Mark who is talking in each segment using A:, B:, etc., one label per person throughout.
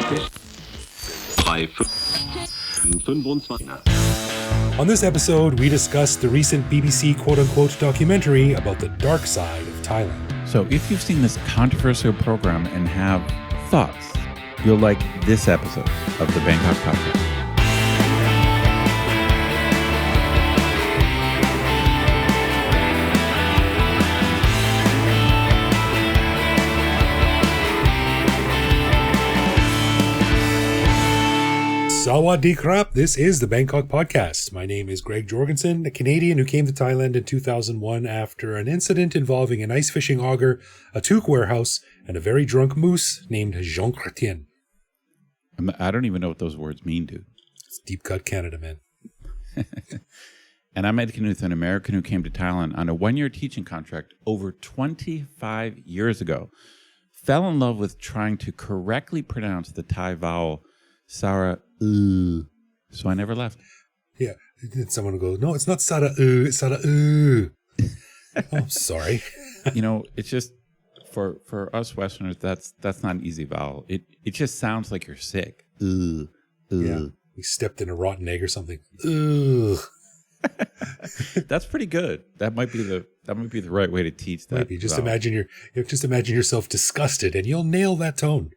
A: On this episode, we discuss the recent BBC quote-unquote documentary about the dark side of Thailand.
B: So if you've seen this controversial program and have thoughts, you'll like this episode of the Bangkok Podcast.
A: Sawadee krap, this is the Bangkok Podcast. My name is Greg Jorgensen, a Canadian who came to Thailand in 2001 after an incident involving an ice fishing auger, a toque warehouse, and a very drunk moose named Jean Chrétien.
B: I don't even know what those words mean, dude.
A: It's deep cut Canada, man.
B: And I'm Ed Knuth, an American who came to Thailand on a one-year teaching contract over 25 years ago. Fell in love with trying to correctly pronounce the Thai vowel Zara. So I never left.
A: Yeah. Someone will go, no, it's not Sara, it's Sara. Oh, I'm sorry.
B: You know, it's just for us Westerners, that's not an easy vowel. It just sounds like you're sick.
A: Yeah. We stepped in a rotten egg or something. Ugh.
B: That's pretty good. That might be the right way to teach that.
A: Maybe. Just imagine yourself disgusted, and you'll nail that tone.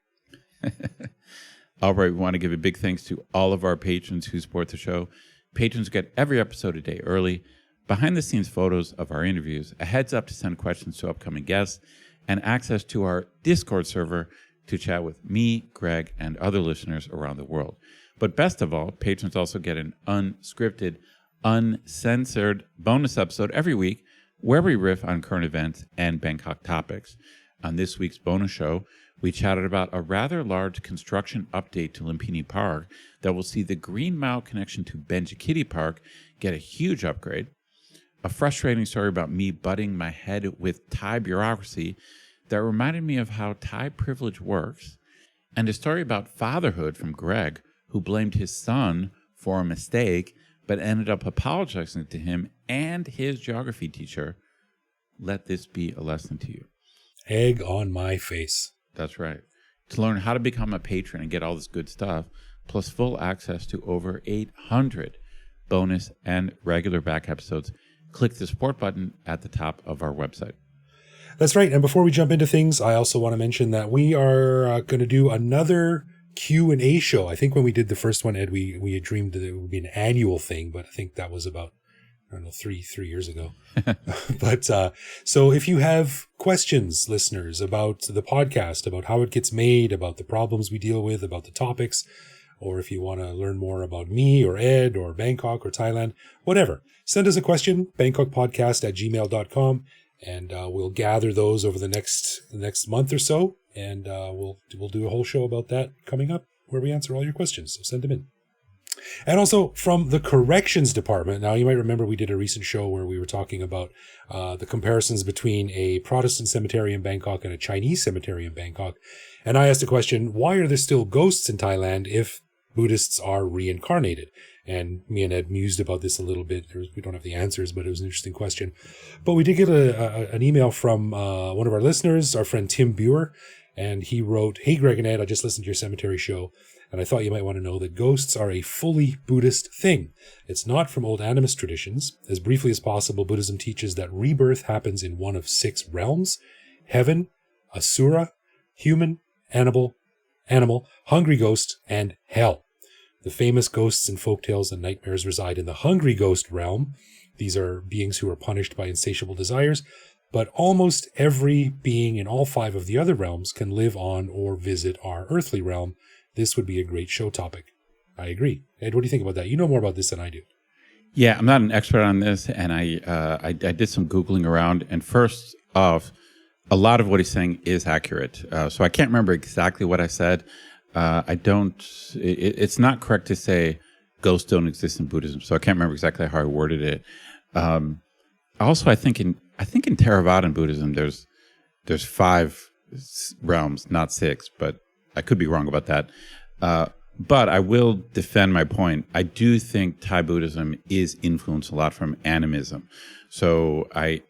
B: All right, we want to give a big thanks to all of our patrons who support the show. Patrons get every episode a day early, behind-the-scenes photos of our interviews, a heads-up to send questions to upcoming guests, and access to our Discord server to chat with me, Greg, and other listeners around the world. But best of all, patrons also get an unscripted, uncensored bonus episode every week where we riff on current events and Bangkok topics. On this week's bonus show, we chatted about a rather large construction update to Lumpini Park that will see the Green Mile connection to Benjikiti Park get a huge upgrade, a frustrating story about me butting my head with Thai bureaucracy that reminded me of how Thai privilege works, and a story about fatherhood from Greg, who blamed his son for a mistake but ended up apologizing to him and his geography teacher. Let this be a lesson to you.
A: Egg on my face.
B: That's right. To learn how to become a patron and get all this good stuff, plus full access to over 800 bonus and regular back episodes, click the support button at the top of our website.
A: That's right. And before we jump into things, I also want to mention that we are going to do another Q&A show. I think when we did the first one, Ed, we had dreamed that it would be an annual thing, but I think that was about, I don't know, three years ago. But so if you have questions, listeners, about the podcast, about how it gets made, about the problems we deal with, about the topics, or if you want to learn more about me or Ed or Bangkok or Thailand, whatever, send us a question, bangkokpodcast@gmail.com, and we'll gather those over the next month or so, and we'll do a whole show about that coming up where we answer all your questions. So send them in. And also from the corrections department. Now, you might remember we did a recent show where we were talking about the comparisons between a Protestant cemetery in Bangkok and a Chinese cemetery in Bangkok. And I asked the question, why are there still ghosts in Thailand if Buddhists are reincarnated? And me and Ed mused about this a little bit. We don't have the answers, but it was an interesting question. But we did get an email from one of our listeners, our friend Tim Buer. And he wrote, "Hey, Greg and Ed, I just listened to your cemetery show, and I thought you might want to know that ghosts are a fully Buddhist thing. It's not from old animist traditions. As briefly as possible, Buddhism teaches that rebirth happens in one of 6 realms: heaven, asura, human, animal, hungry ghost, and hell. The famous ghosts in folktales and nightmares reside in the hungry ghost realm. These are beings who are punished by insatiable desires. But almost every being in all 5 of the other realms can live on or visit our earthly realm. This would be a great show topic." I agree. Ed, what do you think about that? You know more about this than I do.
B: Yeah, I'm not an expert on this, and I did some Googling around. And first off, a lot of what he's saying is accurate. So I can't remember exactly what I said. It's not correct to say ghosts don't exist in Buddhism. So I can't remember exactly how I worded it. Also, I think in Theravada Buddhism, there's 5 realms, not 6, but I could be wrong about that. But I will defend my point. I do think Thai Buddhism is influenced a lot from animism. So I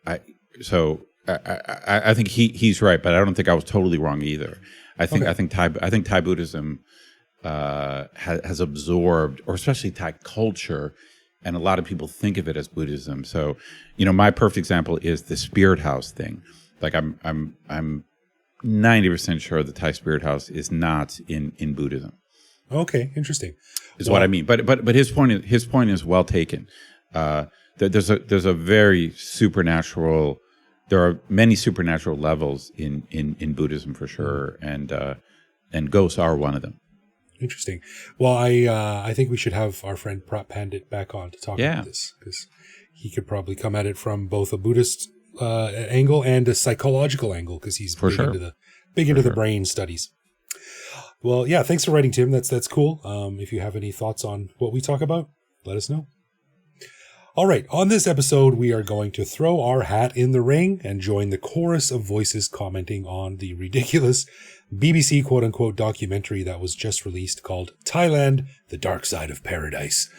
B: think he's right, but I don't think I was totally wrong either. I think Thai Buddhism has absorbed, or especially Thai culture, and a lot of people think of it as Buddhism. So, my perfect example is the spirit house thing. Like I'm 90% sure the Thai spirit house is not in Buddhism.
A: Okay, interesting.
B: Is what I mean. But his point is well taken. There's a very supernatural. There are many supernatural levels in Buddhism for sure, and ghosts are one of them.
A: Interesting. Well, I think we should have our friend Prop Pandit back on to talk about this, because he could probably come at it from both a Buddhist angle and a psychological angle, because he's big into the brain studies. Well, yeah, thanks for writing, Tim. That's cool. If you have any thoughts on what we talk about, let us know. All right, on this episode, we are going to throw our hat in the ring and join the chorus of voices commenting on the ridiculous BBC quote-unquote documentary that was just released called Thailand, The Dark Side of Paradise.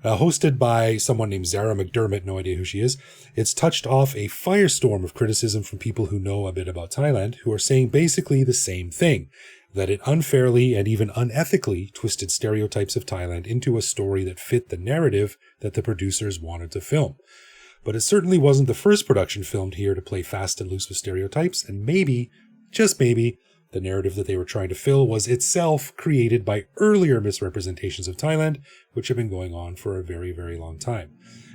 A: Hosted by someone named Zara McDermott, no idea who she is. It's touched off a firestorm of criticism from people who know a bit about Thailand, who are saying basically the same thing, that it unfairly and even unethically twisted stereotypes of Thailand into a story that fit the narrative that the producers wanted to film. But it certainly wasn't the first production filmed here to play fast and loose with stereotypes, and maybe, just maybe, the narrative that they were trying to fill was itself created by earlier misrepresentations of Thailand, which have been going on for a very, very long time.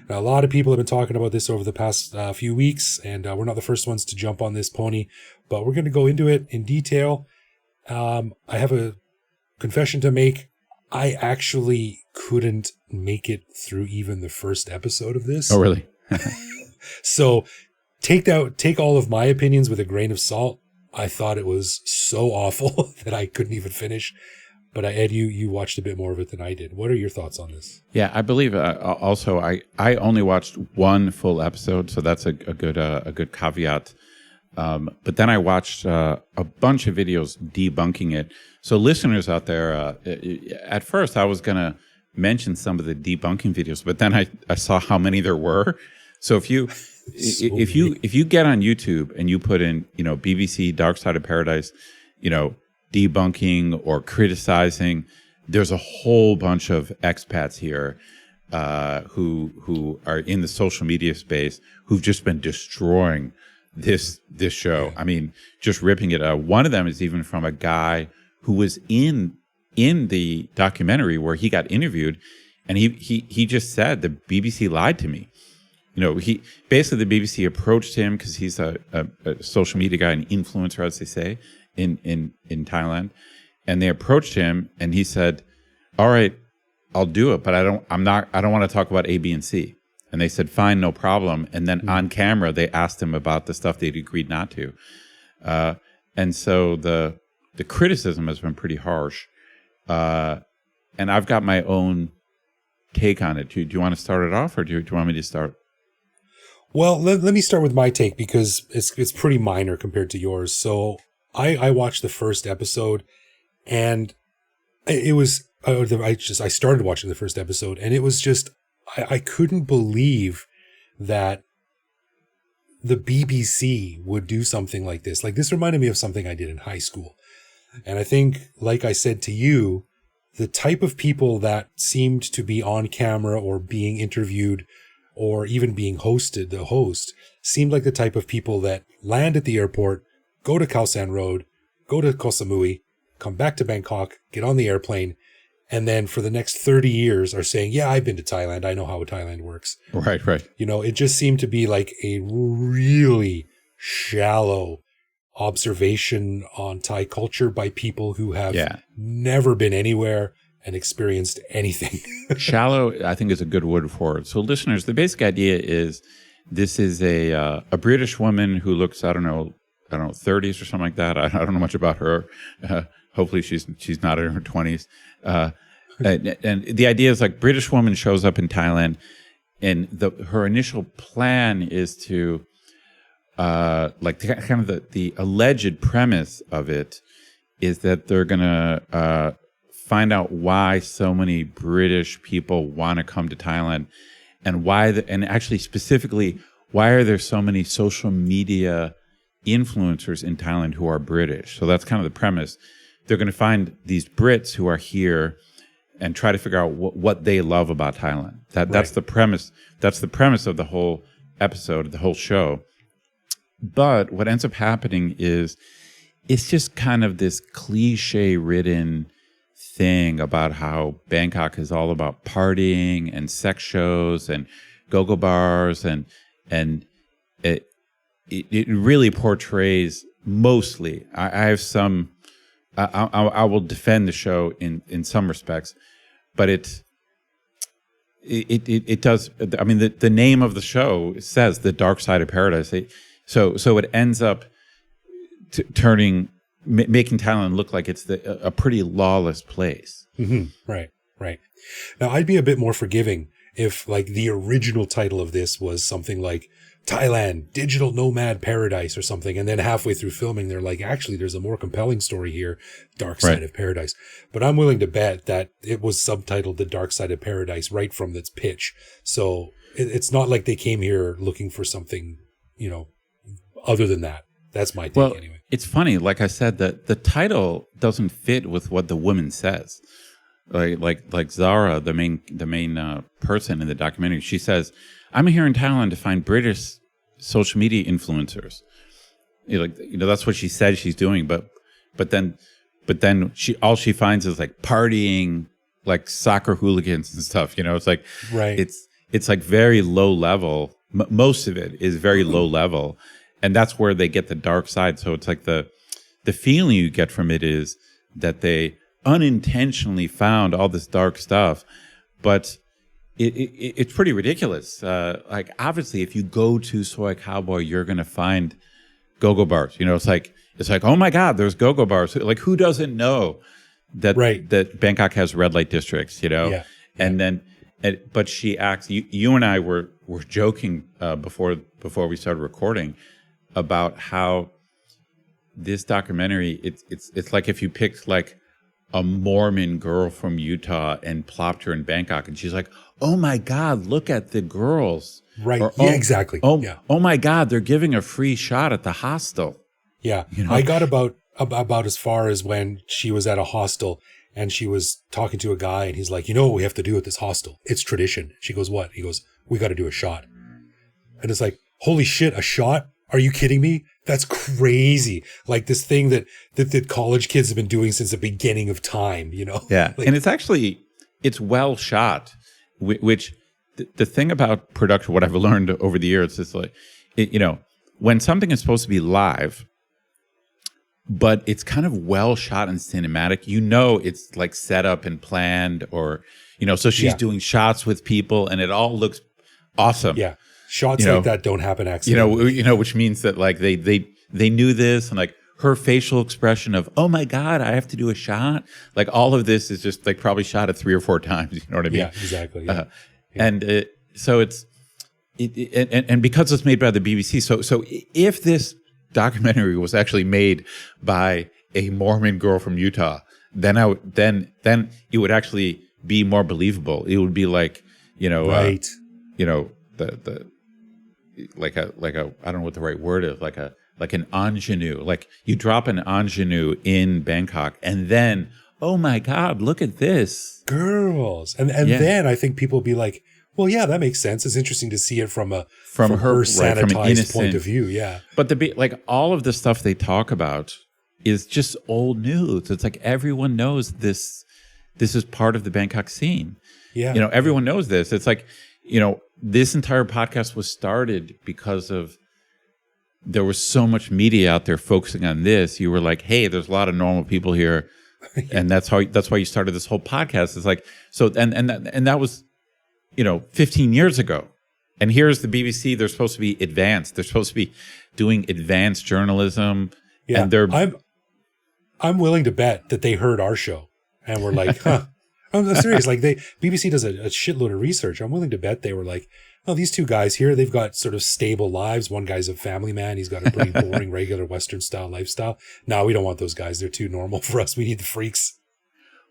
A: Now, a lot of people have been talking about this over the past few weeks, and we're not the first ones to jump on this pony, but we're going to go into it in detail. I have a confession to make. I actually couldn't make it through even the first episode of this.
B: Oh, really?
A: So take all of my opinions with a grain of salt. I thought it was so awful that I couldn't even finish. But Ed, you watched a bit more of it than I did. What are your thoughts on this?
B: Yeah, I believe also I only watched one full episode, so that's a good caveat. But then I watched a bunch of videos debunking it. So listeners out there, at first I was going to mention some of the debunking videos, but then I saw how many there were. So if you get on YouTube and you put in, BBC Dark Side of Paradise, debunking or criticizing, there's a whole bunch of expats here who are in the social media space who've just been destroying this show. I mean, just ripping it out. One of them is even from a guy who was in the documentary where he got interviewed, and he just said the BBC lied to me. He basically, the BBC approached him because he's a social media guy, an influencer, as they say in Thailand, and they approached him, and he said, "All right, I'll do it, but I don't want to talk about A, B, and C." And they said, "Fine, no problem." And then on camera, they asked him about the stuff they'd agreed not to. And so the criticism has been pretty harsh. And I've got my own take on it. Do you want to start it off, or do you want me to start?
A: Well, let me start with my take, because it's pretty minor compared to yours. So I watched the first episode, and I started watching the first episode, and it was just, I couldn't believe that the BBC would do something like this. Like, this reminded me of something I did in high school. And I think, like I said to you, the type of people that seemed to be on camera or being interviewed or even being hosted, the host, seemed like the type of people that land at the airport, go to Khao San Road, go to Koh Samui, come back to Bangkok, get on the airplane, and then for the next 30 years are saying, yeah, I've been to Thailand. I know how Thailand works.
B: Right.
A: It just seemed to be like a really shallow observation on Thai culture by people who have never been anywhere and experienced anything.
B: Shallow, I think, is a good word for it. So listeners, the basic idea is this is a British woman who looks, I don't know, 30s or something like that. I don't know much about her. Hopefully she's not in her 20s. And the idea is, like, British woman shows up in Thailand, and her initial plan is to, the alleged premise of it is that they're going to find out why so many British people want to come to Thailand, and and actually specifically, why are there so many social media influencers in Thailand who are British? So that's kind of the premise. they're going to find these Brits who are here and try to figure out what they love about Thailand. That's the premise. That's the premise of the whole episode, the whole show. But what ends up happening is it's just kind of this cliche-ridden thing about how Bangkok is all about partying and sex shows and go-go bars, and it really portrays mostly. I have some. I will defend the show in some respects, but it does. I mean, the name of the show says The Dark Side of Paradise. So it ends up making Thailand look like it's a pretty lawless place.
A: Mm-hmm. Right. Now, I'd be a bit more forgiving if, like, the original title of this was something like Thailand, Digital Nomad Paradise or something. And then halfway through filming, they're like, actually, there's a more compelling story here, Dark Side of Paradise. But I'm willing to bet that it was subtitled The Dark Side of Paradise right from its pitch. So it's not like they came here looking for something, other than that. That's my take anyway.
B: It's funny. Like I said, that the title doesn't fit with what the woman says. Like Zara, the main person in the documentary, she says, "I'm here in Thailand to find British social media influencers." That's what she said she's doing. But then all she finds is like partying, like soccer hooligans and stuff. It's like it's like very low level. Most of it is very low level, and that's where they get the dark side. So it's like the feeling you get from it is that they unintentionally found all this dark stuff, but it's pretty ridiculous. Like, obviously, if you go to Soy Cowboy, you're going to find go-go bars. It's like, oh my God, there's go-go bars. Like, who doesn't know that Bangkok has red light districts? And then, but she acts. You and I were joking before we started recording about how this documentary. It's like if you picked like a Mormon girl from Utah and plopped her in Bangkok, and she's like, "Oh my God, look at the girls!"
A: Right?
B: Or,
A: Exactly.
B: Oh my God, they're giving a free shot at the hostel.
A: Yeah, I got about as far as when she was at a hostel and she was talking to a guy, and he's like, "What we have to do at this hostel? It's tradition." She goes, "What?" He goes, "We got to do a shot." And it's like, holy shit, a shot? Are you kidding me? That's crazy. Like this thing that college kids have been doing since the beginning of time,
B: Yeah.
A: Like,
B: and it's well shot, which the thing about production, what I've learned over the years is like, when something is supposed to be live, but it's kind of well shot and cinematic, it's like set up and planned, or, so she's doing shots with people and it all looks awesome.
A: Yeah. Shots like that don't happen accidentally.
B: Which means that like they knew this, and like her facial expression of, "Oh my God, I have to do a shot." Like all of this is just like probably shot it 3 or 4 times. You know what I mean?
A: Yeah, exactly. Yeah.
B: And so and because it's made by the BBC, so if this documentary was actually made by a Mormon girl from Utah, then then it would actually be more believable. It would be like, the like a I don't know what the right word is, like an ingenue. Like you drop an ingenue in Bangkok, and then, oh my God, look at this,
A: girls, and then I think people will be like, well, yeah, that makes sense. It's interesting to see it from her sanitized point of view. Yeah,
B: but like all of the stuff they talk about is just old news. It's like everyone knows this. This is part of the Bangkok scene.
A: Yeah,
B: everyone knows this. It's like, this entire podcast was started because of there was so much media out there focusing on this. You were like, hey, there's a lot of normal people here, and that's why you started this whole podcast. It's like, so and that was 15 years ago, and here's the BBC. They're supposed to be advanced. They're supposed to be doing advanced journalism.
A: Yeah,
B: and
A: I'm willing to bet that they heard our show and were like, huh. I'm serious. Like BBC does a shitload of research. I'm willing to bet they were like, oh, these two guys here, they've got sort of stable lives. One guy's a family man. He's got a pretty boring, regular Western style lifestyle. No, we don't want those guys. They're too normal for us. We need the freaks.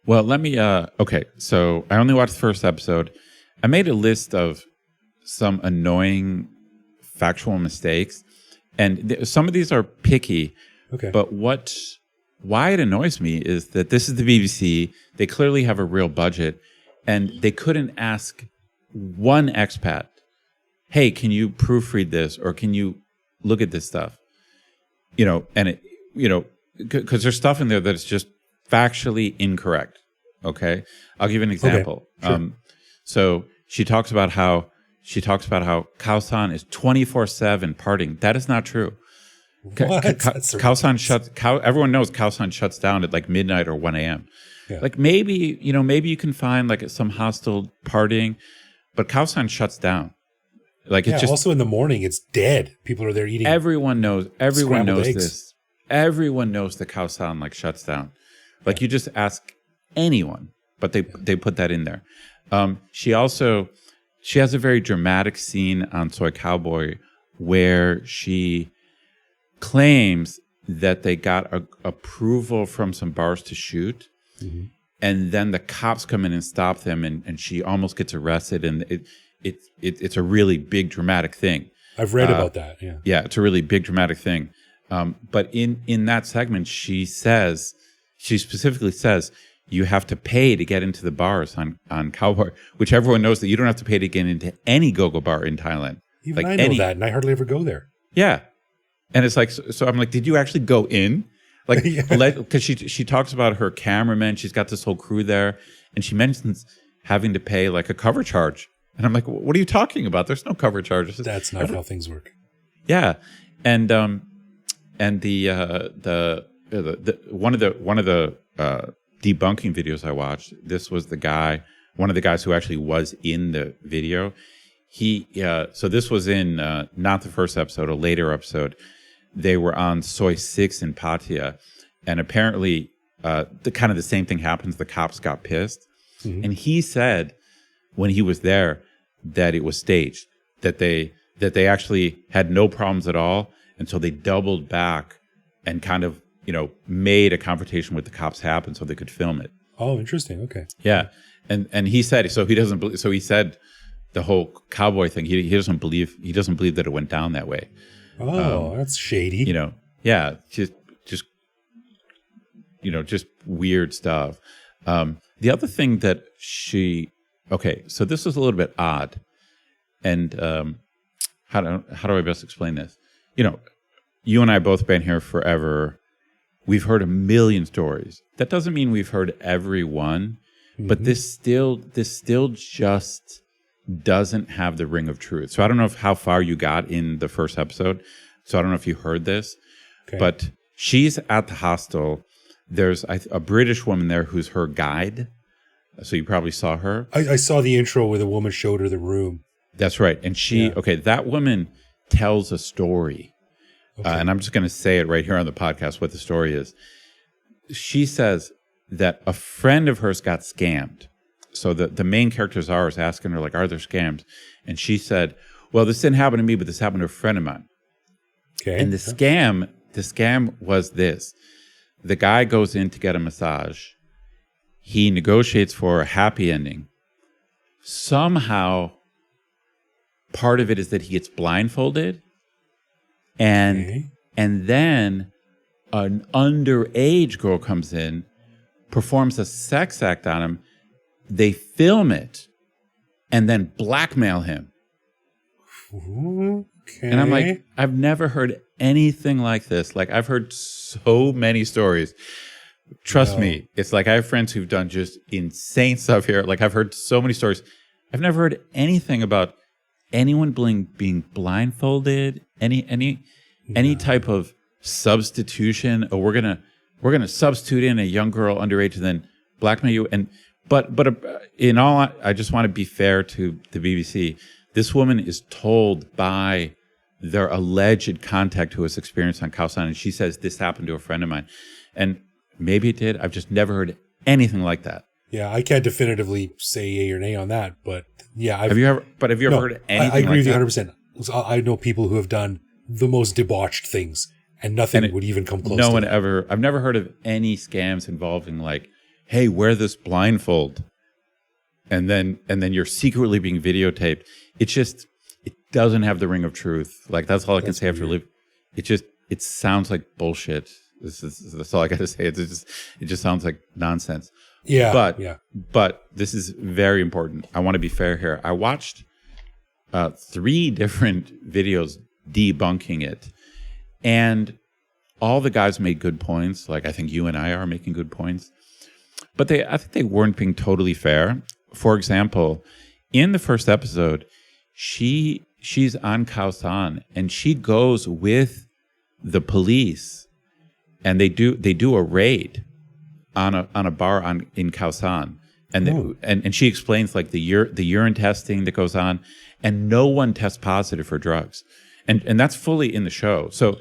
B: Well, let me, okay. So I only watched the first episode. I made a list of some annoying factual mistakes, and some of these are picky.
A: Okay.
B: But what why it annoys me is that this is the BBC. They clearly have a real budget, and they couldn't ask one expat, hey, can you proofread this, or can you look at this stuff? Because there's stuff in there that is just factually incorrect. Okay, I'll give you an example.
A: Okay, sure.
B: So she talks about how Khao San is 24/7 partying. That is not true. Khao San everyone knows Khao San shuts down at like midnight or 1 a.m.
A: Yeah.
B: Like maybe you can find like some hostile partying, but Khao San shuts down. Like it's just
A: also in the morning, it's dead. People are there eating.
B: Everyone knows
A: eggs.
B: this. Everyone knows that Khao San like shuts down. Like you just ask anyone, but they put that in there. She has a very dramatic scene on Soy Cowboy where she claims that they got approval from some bars to shoot, and then the cops come in and stop them, and she almost gets arrested, and it's a really big dramatic thing.
A: I've read about that. Yeah,
B: it's a really big dramatic thing. But in that segment, she specifically says you have to pay to get into the bars on Cowboy, which everyone knows that you don't have to pay to get into any go-go bar in Thailand.
A: Even like I know that, and I hardly ever go there.
B: Yeah. And it's like, so I'm like, did you actually go in? Like, because she talks about her cameraman. She's got this whole crew there, and she mentions having to pay like a cover charge. And I'm like, what are you talking about? There's no cover charges.
A: That's not how things work.
B: Yeah, and the one of the debunking videos I watched. This was one of the guys who actually was in the video. So this was in not the first episode, a later episode. They were on Soi 6 in Pattaya, and apparently the same thing happens. The cops got pissed, and he said when he was there that it was staged, that they actually had no problems at all until they doubled back and kind of made a confrontation with the cops happen so they could film it.
A: Oh, interesting. Okay.
B: Yeah, and he said he doesn't believe. So he said the whole cowboy thing. He doesn't believe that it went down that way.
A: Oh, that's shady.
B: Yeah, just weird stuff. The other thing that so this was a little bit odd, and how do I best explain this? You and I both been here forever. We've heard a million stories. That doesn't mean we've heard every one, but this still just doesn't have the ring of truth. So I don't know how far you got in the first episode. So I don't know if you heard this, but she's at the hostel. There's a British woman there who's her guide. So you probably saw her.
A: I saw the intro where the woman showed her the room.
B: That's right. And that woman tells a story. And I'm just going to say it right here on the podcast what the story is. She says that a friend of hers got scammed. So the main character Zara is asking her, like, are there scams? And she said, well, this didn't happen to me, but this happened to a friend of mine. Okay. And the scam was this. The guy goes in to get a massage. He negotiates for a happy ending. Somehow, part of it is that he gets blindfolded. And then an underage girl comes in, performs a sex act on him. They film it and then blackmail him.
A: Okay.
B: And I'm like, I've never heard anything like this. Like, I've heard so many stories. Trust me, it's like I have friends who've done just insane stuff here. Like, I've heard so many stories. I've never heard anything about anyone being blindfolded, any type of substitution. Or we're gonna substitute in a young girl underage and then blackmail you. But in all, I just want to be fair to the BBC. This woman is told by their alleged contact who has experience on Khao San, and she says this happened to a friend of mine, and maybe it did. I've just never heard anything like that.
A: Yeah, I can't definitively say yay or nay on that, but yeah,
B: have you ever heard anything?
A: I agree with you
B: that?
A: 100%. I know people who have done the most debauched things, and nothing would even come close.
B: I've never heard of any scams involving like, hey, wear this blindfold, and then you're secretly being videotaped. It doesn't have the ring of truth. Like, that's all I can say after living. It sounds like bullshit. That's all I got to say. It just sounds like nonsense.
A: Yeah.
B: But this is very important. I want to be fair here. I watched 3 different videos debunking it, and all the guys made good points. Like I think you and I are making good points, but I think they weren't being totally fair. For example, in the first episode, she's on Khao San, and she goes with the police, and they do a raid on a bar in Khao San, and she explains like the urine testing that goes on, and no one tests positive for drugs, and that's fully in the show. So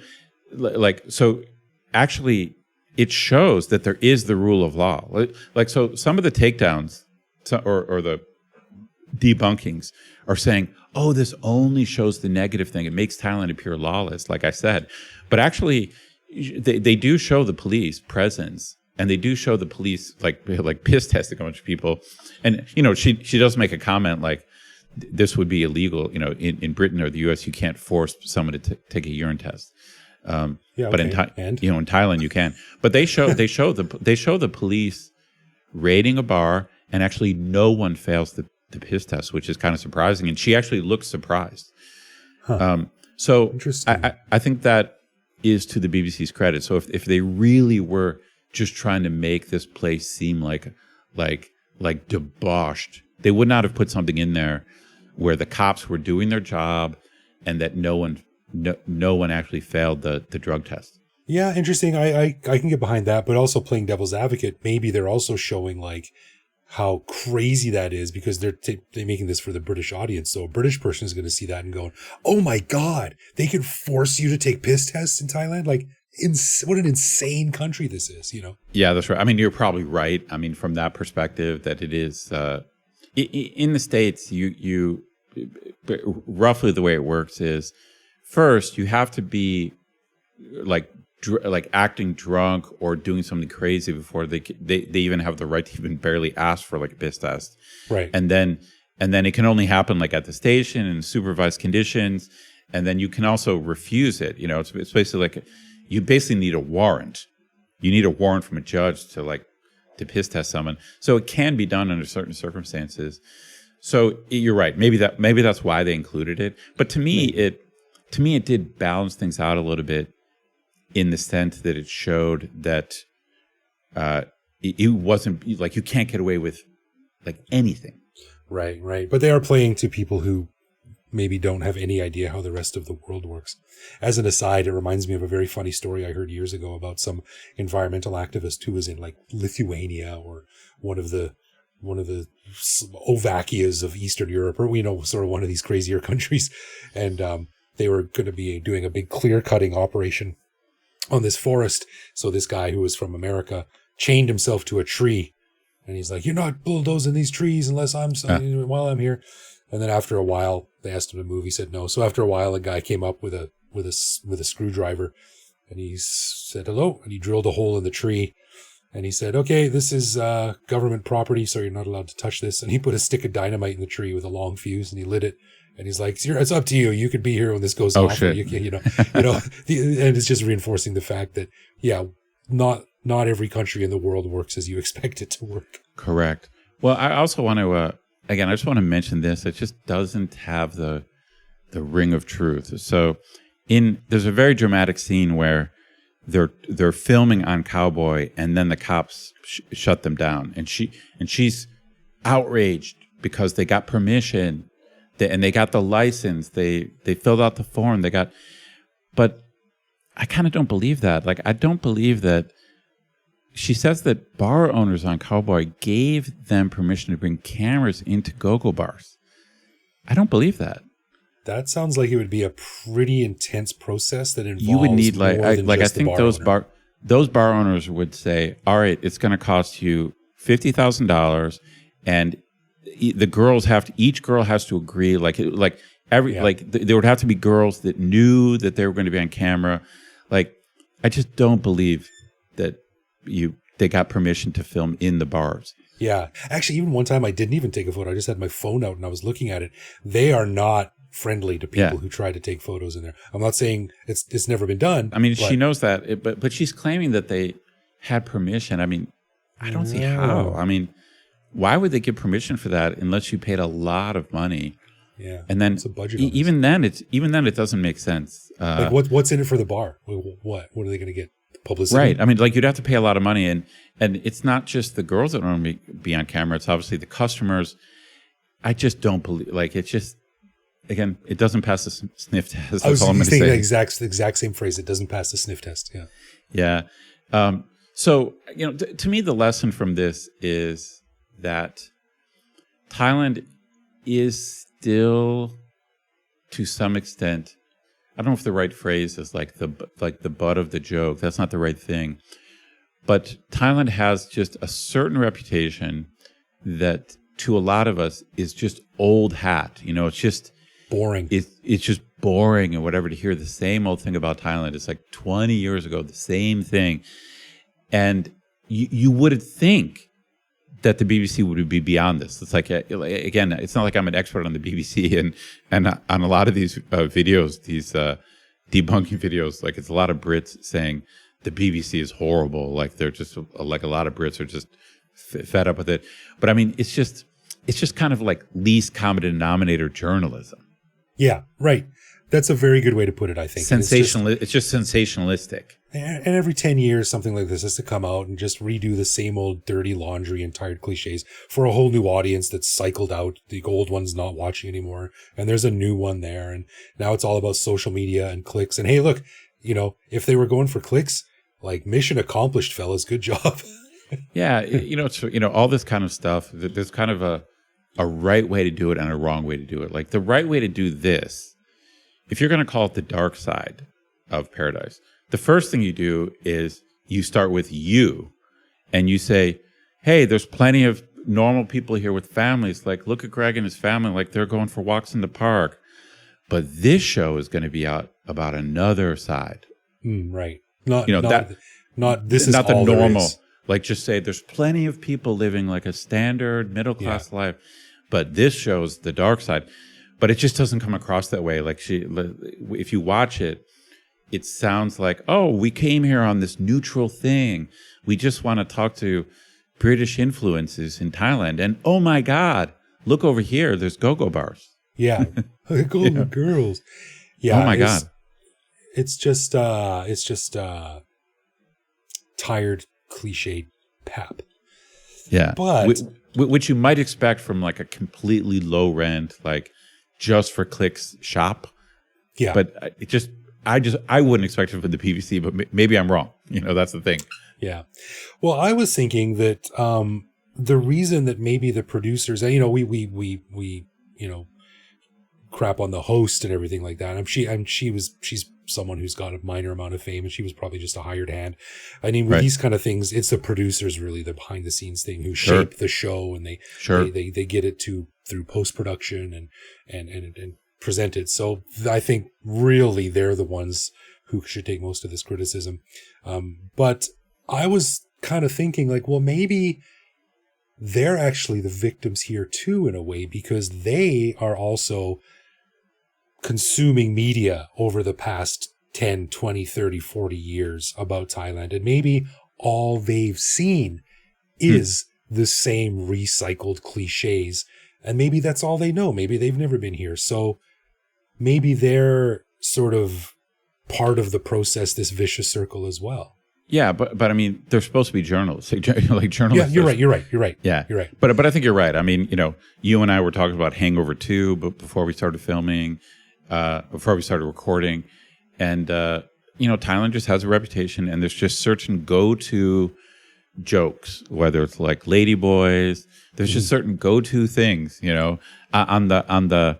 B: actually, it shows that there is the rule of law. So some of the takedowns or the debunkings are saying, oh, this only shows the negative thing. It makes Thailand appear lawless, like I said. But actually, they do show the police presence, and they do show the police like piss testing a bunch of people. And, she does make a comment like, this would be illegal. In Britain or the U.S., you can't force someone to take a urine test. But in Thailand you can. But they show the police raiding a bar, and actually no one fails the piss test, which is kind of surprising. And she actually looks surprised. So interesting. I think that is to the BBC's credit. So if they really were just trying to make this place seem like debauched, they would not have put something in there where the cops were doing their job and that no one actually failed the drug test.
A: Yeah, interesting. I can get behind that, but also playing devil's advocate, maybe they're also showing like how crazy that is, because they're making this for the British audience. So a British person is going to see that and go, oh my God, they can force you to take piss tests in Thailand? Like, what an insane country this is, Yeah,
B: that's right. I mean, you're probably right. I mean, from that perspective, that it is in the States, you roughly the way it works is, first, you have to be like acting drunk or doing something crazy before they even have the right to even barely ask for like a piss test.
A: Right.
B: And then it can only happen like at the station in supervised conditions. And then you can also refuse it. It's basically like you basically need a warrant. You need a warrant from a judge to piss test someone. So it can be done under certain circumstances. So you're right. Maybe that's why they included it. But to me, it did balance things out a little bit, in the sense that it showed that it wasn't like you can't get away with like anything.
A: Right. But they are playing to people who maybe don't have any idea how the rest of the world works. As an aside, it reminds me of a very funny story I heard years ago about some environmental activist who was in like Lithuania or one of the Slovakias of Eastern Europe, or sort of one of these crazier countries, and they were going to be doing a big clear cutting operation on this forest. So this guy who was from America chained himself to a tree, and he's like, "You're not bulldozing these trees unless while I'm here." And then after a while, they asked him to move. He said no. So after a while, a guy came up with a screwdriver, and he said hello, and he drilled a hole in the tree. And he said, okay, this is government property, so you're not allowed to touch this. And he put a stick of dynamite in the tree with a long fuse, and he lit it. And he's like, it's up to you. You could be here when this goes off.
B: Shit.
A: And it's just reinforcing the fact that, not every country in the world works as you expect it to work.
B: Correct. Well, I also want to, again, I just want to mention this. It just doesn't have the ring of truth. So there's a very dramatic scene where they're filming on Cowboy, and then the cops shut them down, and she's outraged because they got permission, and they got the license, they filled out the form, but I kind of don't believe that. Like, I don't believe that. She says that bar owners on Cowboy gave them permission to bring cameras into go-go bars. I don't believe that.
A: That sounds like it would be a pretty intense process that involves
B: you would need I think those bar owners would say, all right, it's going to cost you $50,000, and each girl has to agree. There would have to be girls that knew that they were going to be on camera. Like, I just don't believe that they got permission to film in the bars.
A: Yeah, actually, even one time I didn't even take a photo. I just had my phone out and I was looking at it. They are not friendly to people who try to take photos in there. I'm not saying it's never been done.
B: I mean, she knows that, but she's claiming that they had permission. I mean, I don't see how. I mean, why would they give permission for that unless you paid a lot of money?
A: Yeah,
B: and then
A: it's a budget.
B: Even then, it doesn't make sense.
A: Like what's in it for the bar? What are they going to get? Publicity?
B: Right. I mean, like you'd have to pay a lot of money, and it's not just the girls that want to be on camera. It's obviously the customers. I just don't believe. Like it's just. Again, it doesn't pass the sniff test. That's all I'm going to say.
A: The exact same phrase. It doesn't pass the sniff test. Yeah.
B: Yeah. So, to me, the lesson from this is that Thailand is still, to some extent, I don't know if the right phrase is like the butt of the joke. That's not the right thing. But Thailand has just a certain reputation that, to a lot of us, is just old hat. It's just
A: boring.
B: It's just boring and whatever to hear the same old thing about Thailand. It's like 20 years ago, the same thing. And you wouldn't think that the BBC would be beyond this. It's like, again, it's not like I'm an expert on the BBC and on a lot of these videos, these debunking videos, like it's a lot of Brits saying the BBC is horrible. Like they're just like a lot of Brits are just fed up with it. But I mean, it's just kind of like least common denominator journalism.
A: Yeah, right. That's a very good way to put it, I think.
B: Sensational. It's just sensationalistic.
A: And every 10 years, something like this has to come out and just redo the same old dirty laundry and tired cliches for a whole new audience that's cycled out. The old one's not watching anymore. And there's a new one there. And now it's all about social media and clicks. And hey, look, if they were going for clicks, like mission accomplished, fellas. Good job.
B: Yeah. It's, all this kind of stuff. There's kind of a right way to do it and a wrong way to do it. Like the right way to do this, if you're going to call it the dark side of paradise, the first thing you do is you start with you and you say, hey, there's plenty of normal people here with families. Like, look at Greg and his family. Like they're going for walks in the park. But this show is going to be out about another side.
A: Right. Not
B: the normal. Like just say there's plenty of people living like a standard middle class life. But this shows the dark side. But it just doesn't come across that way. Like if you watch it, it sounds like, oh, we came here on this neutral thing. We just want to talk to British influences in Thailand. And oh my God, look over here. There's go-go bars.
A: Yeah. Golden girls. Yeah.
B: Oh my God.
A: It's just tired, cliched pap.
B: Yeah.
A: But
B: which you might expect from like a completely low rent, like just for clicks shop.
A: Yeah.
B: But I wouldn't expect it from the PVC, but maybe I'm wrong. That's the thing.
A: Yeah. Well, I was thinking that the reason that maybe the producers, we crap on the host and everything like that. She's someone who's got a minor amount of fame, and she was probably just a hired hand. I mean, with these kind of things, it's the producers really, the behind the scenes thing, who shape the show, and they get it through post production and present it. So I think really they're the ones who should take most of this criticism. But I was kind of thinking like, well, maybe they're actually the victims here too, in a way, because they are also consuming media over the past 10, 20, 30, 40 years about Thailand. And maybe all they've seen is the same recycled cliches. And maybe that's all they know. Maybe they've never been here. So maybe they're sort of part of the process, this vicious circle as well.
B: Yeah, but I mean, they're supposed to be journalists, like journalists.
A: Yeah, you're right.
B: Yeah,
A: you're right.
B: But I think you're right. I mean, you and I were talking about Hangover 2, but before we started filming, before we started recording, and Thailand just has a reputation, and there's just certain go-to jokes, whether it's like ladyboys. There's just certain go-to things. On the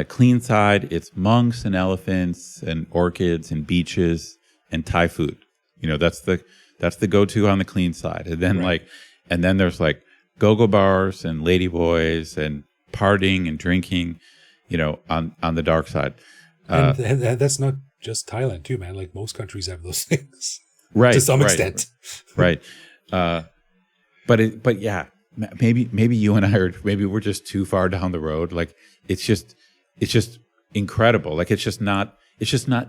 B: clean side, it's monks and elephants and orchids and beaches and Thai food. That's the go-to on the clean side. And then and then there's like go-go bars and ladyboys and partying and drinking, on the dark side.
A: And that's not just Thailand too, man. Like most countries have those things.
B: Right.
A: To some extent.
B: Right. But yeah, maybe you and I maybe we're just too far down the road. Like it's it's just incredible. Like it's just not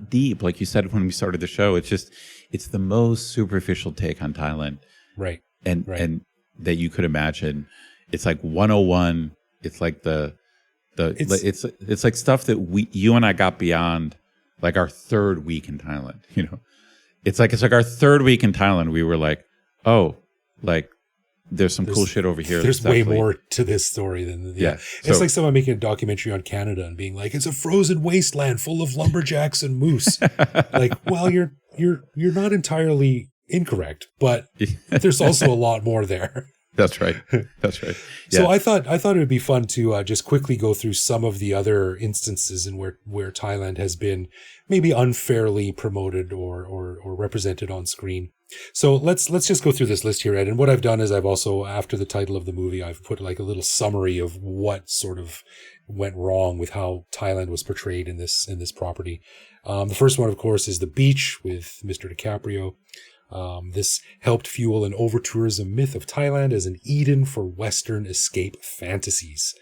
B: deep. Like you said when we started the show, it's the most superficial take on Thailand.
A: Right.
B: And that you could imagine. It's like 101. It's like it's like stuff that you and I got beyond like our third week in Thailand, you know. It's like our third week in Thailand. We were like, oh, like there's cool shit over here.
A: There's way more to this story than It's like someone making a documentary on Canada and being like, it's a frozen wasteland full of lumberjacks and moose. Like, well, you're not entirely incorrect, but there's also a lot more there.
B: That's right. That's right. Yeah.
A: So I thought it would be fun to just quickly go through some of the other instances in where Thailand has been maybe unfairly promoted or represented on screen. So let's just go through this list here, Ed. And what I've done is I've also, after the title of the movie, I've put like a little summary of what sort of went wrong with how Thailand was portrayed in this property. The first one, of course, is the beach with Mr. DiCaprio. This helped fuel an over-tourism myth of Thailand as an Eden for Western escape fantasies.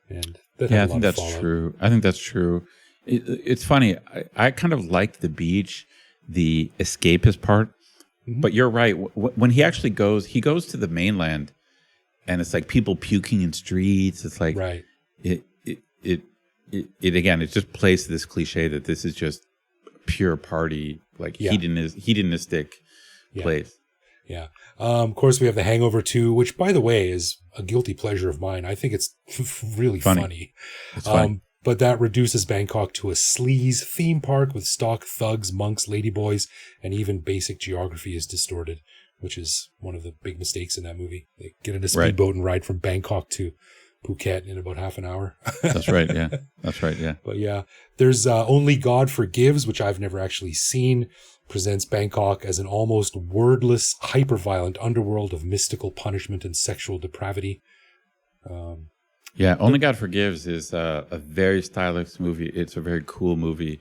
A: And that
B: I think that's true. I think that's true. It's funny. I kind of liked the beach, the escapist part, but you're right. When he actually goes to the mainland, and it's like people puking in streets. It's like
A: right.
B: It again. It just plays to this cliche that this is just pure party, like hedonistic place.
A: Yeah. Of course, we have The Hangover 2, which, by the way, is a guilty pleasure of mine. I think it's really funny.
B: It's funny.
A: But that reduces Bangkok to a sleaze theme park with stock thugs, monks, ladyboys, and even basic geography is distorted, which is one of the big mistakes in that movie. They get in a speedboat and ride from Bangkok to Phuket in about half an hour.
B: That's right. Yeah. That's right. Yeah.
A: But yeah, there's Only God Forgives, which I've never actually seen, presents Bangkok as an almost wordless, hyper-violent underworld of mystical punishment and sexual depravity.
B: Only God Forgives is a very stylish movie. It's a very cool movie,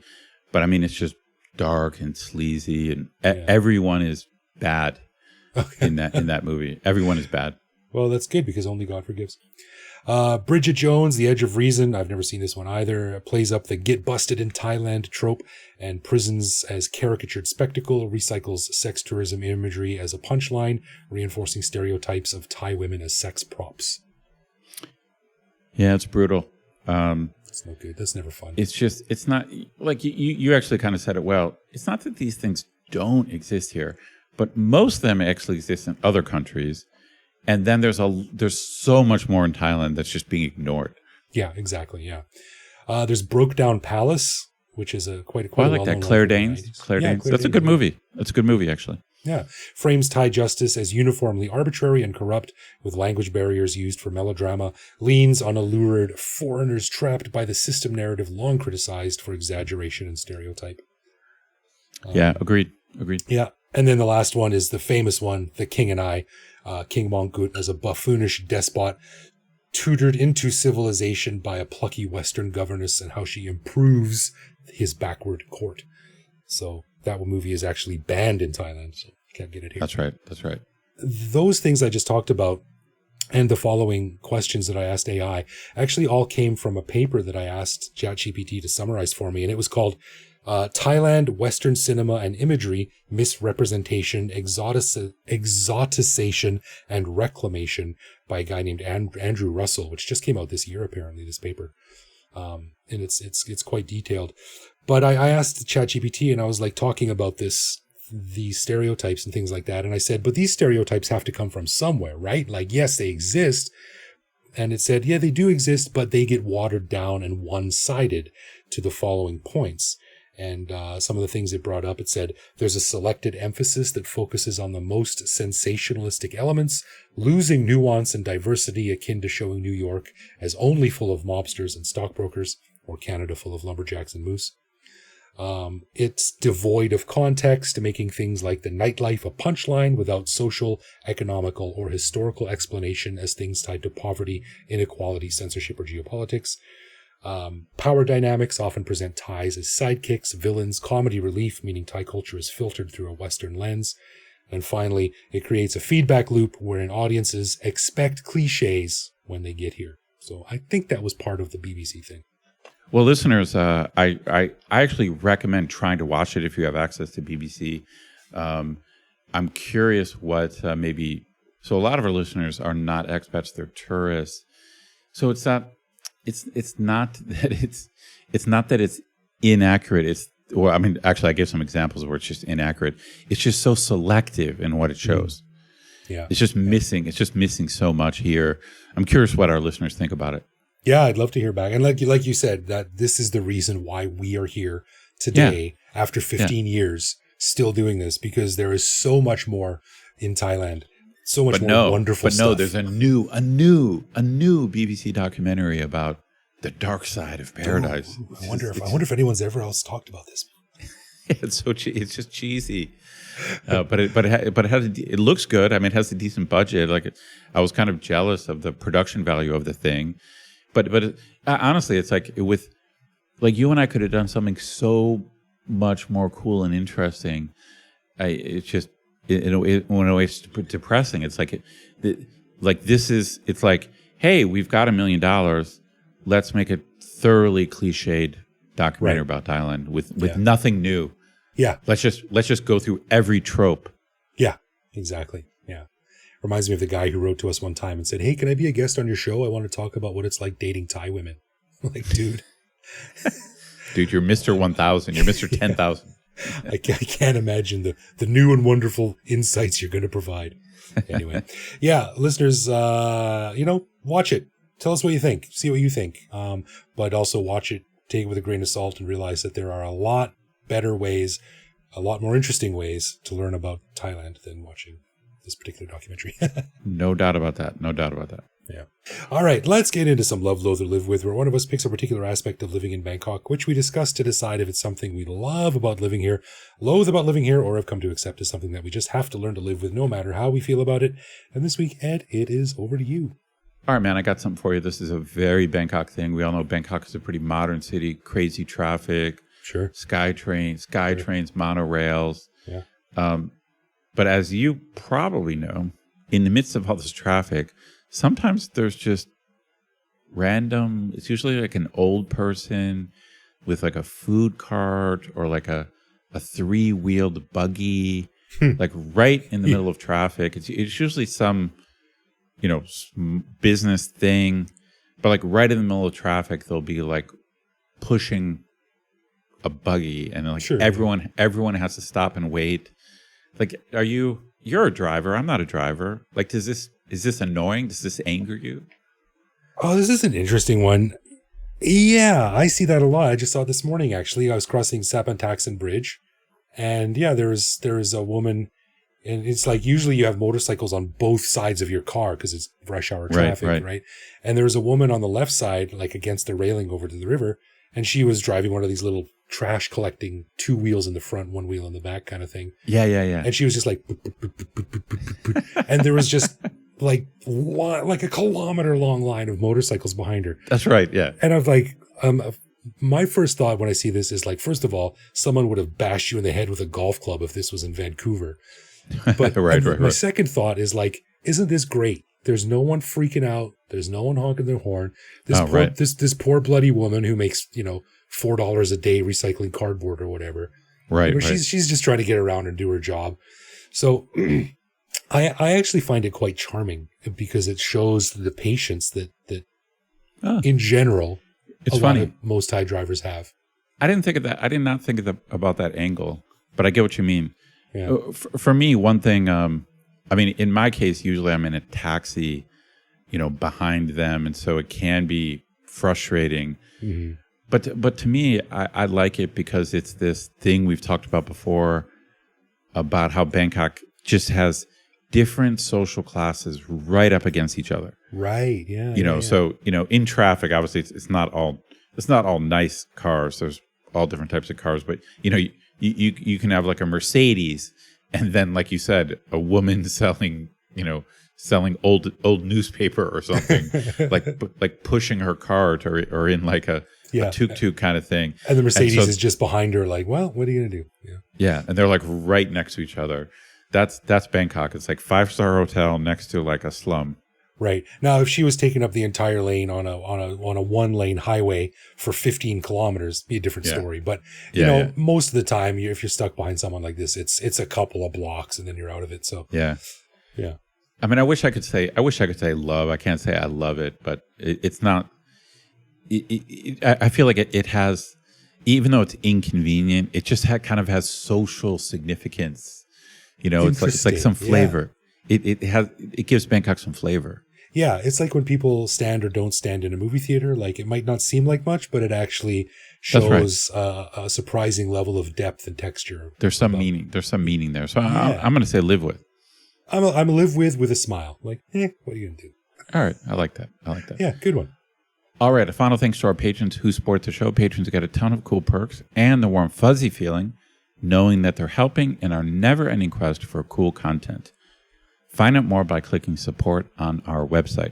B: but I mean, it's just dark and sleazy, and everyone is bad in that movie. Everyone is bad.
A: Well, that's good because Only God Forgives. Bridget Jones, The Edge of Reason. I've never seen this one either. Plays up the get busted in Thailand trope and prisons as caricatured spectacle, recycles sex tourism imagery as a punchline, reinforcing stereotypes of Thai women as sex props.
B: Yeah, it's brutal.
A: It's no good. That's never fun.
B: It's not like you actually kind of said it well. It's not that these things don't exist here, but most of them actually exist in other countries. And then there's so much more in Thailand that's just being ignored.
A: Yeah, exactly. Yeah. There's Broke Down Palace, which is quite
B: I like that. Claire Danes. That's a good movie. That's a good movie, actually.
A: Yeah. Frames Thai justice as uniformly arbitrary and corrupt, with language barriers used for melodrama, leans on a lurid foreigners trapped by the system narrative long criticized for exaggeration and stereotype.
B: Agreed.
A: Yeah. And then the last one is the famous one, The King and I. King Mongkut as a buffoonish despot tutored into civilization by a plucky Western governess, and how she improves his backward court. So that movie is actually banned in Thailand, so you can't get it here.
B: That's right.
A: Those things I just talked about and the following questions that I asked AI actually all came from a paper that I asked ChatGPT to summarize for me, and it was called Thailand, Western Cinema and Imagery, Misrepresentation, Exoticization, and Reclamation by a guy named Andrew Russell, which just came out this year, apparently, this paper. And it's quite detailed. But I asked ChatGPT, and I was like talking about these stereotypes and things like that. And I said, but these stereotypes have to come from somewhere, right? Like, yes, they exist. And it said, yeah, they do exist, but they get watered down and one-sided to the following points. And some of the things it brought up, it said, there's a selected emphasis that focuses on the most sensationalistic elements, losing nuance and diversity akin to showing New York as only full of mobsters and stockbrokers, or Canada full of lumberjacks and moose. It's devoid of context, making things like the nightlife a punchline without social, economical, or historical explanation as things tied to poverty, inequality, censorship, or geopolitics. Power dynamics often present Thais as sidekicks, villains, comedy relief, meaning Thai culture is filtered through a Western lens. And finally, it creates a feedback loop wherein audiences expect cliches when they get here. So I think that was part of the BBC thing.
B: Well, listeners, I actually recommend trying to watch it if you have access to BBC. I'm curious what maybe. So a lot of our listeners are not expats; they're tourists. So it's not that it's inaccurate. Actually, I gave some examples where it's just inaccurate. It's just so selective in what it shows.
A: Yeah,
B: it's just missing. It's just missing so much here. I'm curious what our listeners think about it.
A: Yeah, I'd love to hear back. And like you said, that this is the reason why we are here today after 15 years still doing this, because there is so much more in Thailand. So much more wonderful stuff. But no,
B: there's a new BBC documentary about the dark side of paradise.
A: Ooh, I wonder if anyone's ever else talked about this.
B: It's just cheesy. But it looks good. I mean, it has a decent budget. Like, I was kind of jealous of the production value of the thing. But honestly, it's like you and I could have done something so much more cool and interesting. It's just in a way it's depressing. It's like it's like, hey, we've got $1 million. Let's make a thoroughly cliched documentary about Thailand with nothing new.
A: Yeah,
B: let's just go through every trope.
A: Yeah, exactly. Yeah. Reminds me of the guy who wrote to us one time and said, "Hey, can I be a guest on your show? I want to talk about what it's like dating Thai women." Like, dude.
B: Dude, you're Mr. 1000. You're Mr. 10,000.
A: I can't imagine the new and insights you're going to provide. Anyway, yeah, listeners, watch it. Tell us what you think. See what you think. But also watch it, take it with a grain of salt, and realize that there are a lot better ways, a lot more interesting ways to learn about Thailand than watching this particular documentary.
B: No doubt about that.
A: Yeah. All right, let's get into some love, loathe, or live with, where one of us picks a particular aspect of living in Bangkok, which we discuss to decide if it's something we love about living here, loathe about living here, or have come to accept as something that we just have to learn to live with no matter how we feel about it. And this week, Ed, it is over to you.
B: All right, man, I got something for you. This is a very Bangkok thing. We all know Bangkok is a pretty modern city, crazy traffic.
A: Sure.
B: Sky trains, monorails.
A: Yeah.
B: But as you probably know, in the midst of all this traffic, sometimes there's just random, it's usually like an old person with like a food cart or like a three-wheeled buggy, like right in the middle of traffic. It's usually some, business thing, but like right in the middle of traffic, they'll be like pushing a buggy, and like everyone has to stop and wait. Like, you're a driver, I'm not a driver. Like, is this annoying? Does this anger you?
A: Oh, this is an interesting one. Yeah, I see that a lot. I just saw it this morning, actually. I was crossing Sapantaksin Bridge, and yeah, there is a woman, and it's like usually you have motorcycles on both sides of your car because it's rush hour traffic, right? And there was a woman on the left side, like against the railing over to the river, and she was driving one of these little trash collecting, 2 wheels in the front, 1 wheel in the back kind of thing.
B: Yeah.
A: And she was just like, and there was just like a kilometer long line of motorcycles behind her.
B: That's right. Yeah.
A: And I was like, my first thought when I see this is like, first of all, someone would have bashed you in the head with a golf club if this was in Vancouver. But my second thought is like, isn't this great? There's no one freaking out. There's no one honking their horn. This poor bloody woman who makes, $4 a day recycling cardboard or whatever.
B: Right.
A: She's just trying to get around and do her job. So I actually find it quite charming because it shows the patience that in general,
B: it's funny.
A: Lot of most Thai drivers have.
B: I didn't think of that. I did not think about that angle, but I get what you mean.
A: Yeah.
B: For me, one thing, in my case, usually I'm in a taxi, behind them. And so it can be frustrating.
A: Mm-hmm.
B: But to me, I like it because it's this thing we've talked about before about how Bangkok just has different social classes right up against each other.
A: Right. Yeah.
B: So, in traffic, obviously it's not all nice cars. There's all different types of cars, but you can have like a Mercedes and then, like you said, a woman selling old newspaper or something, like pushing her cart or in like a tuk-tuk kind of thing.
A: And the Mercedes is just behind her like, well, what are you going to do?
B: Yeah. And they're like right next to each other. That's Bangkok. It's like 5-star hotel next to like a slum.
A: Right. Now, if she was taking up the entire lane on a 1-lane highway for 15 kilometers, be a different story. But you know, most of the time, if you're stuck behind someone like this, it's a couple of blocks and then you're out of it. So
B: yeah. I mean, I wish I could say love. I can't say I love it, but it's not. I feel like it has, even though it's inconvenient, it just kind of has social significance. You know, it's like some flavor. Yeah. It gives Bangkok some flavor.
A: Yeah, it's like when people stand or don't stand in a movie theater. Like, it might not seem like much, but it actually shows a surprising level of depth and texture.
B: There's some meaning. There's some meaning there. So I'm going to say live with.
A: I'm a live with a smile. Like, what are you going to do?
B: All right. I like that.
A: Yeah, good one.
B: All right. A final thanks to our patrons who support the show. Patrons get a ton of cool perks and the warm, fuzzy feeling knowing that they're helping in our never-ending quest for cool content. Find out more by clicking support on our website.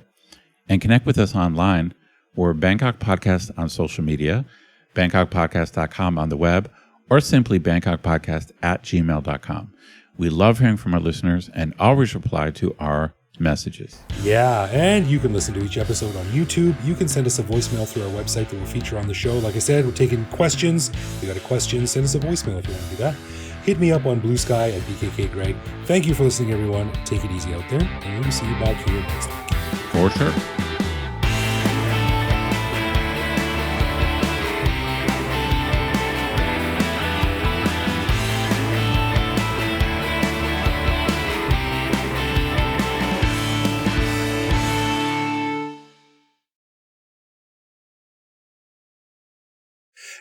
B: And connect with us online. We're Bangkok Podcast on social media, bangkokpodcast.com on the web, or simply bangkokpodcast@gmail.com. We love hearing from our listeners and always reply to our messages.
A: Yeah, and you can listen to each episode on YouTube. You can send us a voicemail through our website that we'll feature on the show. Like I said, we're taking questions. If you got a question, send us a voicemail if you want to do that. Hit me up on Blue Sky at BKK Greg. Thank you for listening, everyone. Take it easy out there, and we'll see you back here next week.
B: For sure.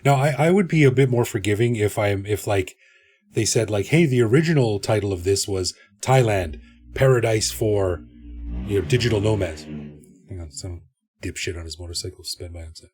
A: Now, I would be a bit more forgiving if like they said, like, hey, the original title of this was Thailand, Paradise for digital nomads. Hang on, some dipshit on his motorcycle sped by outside.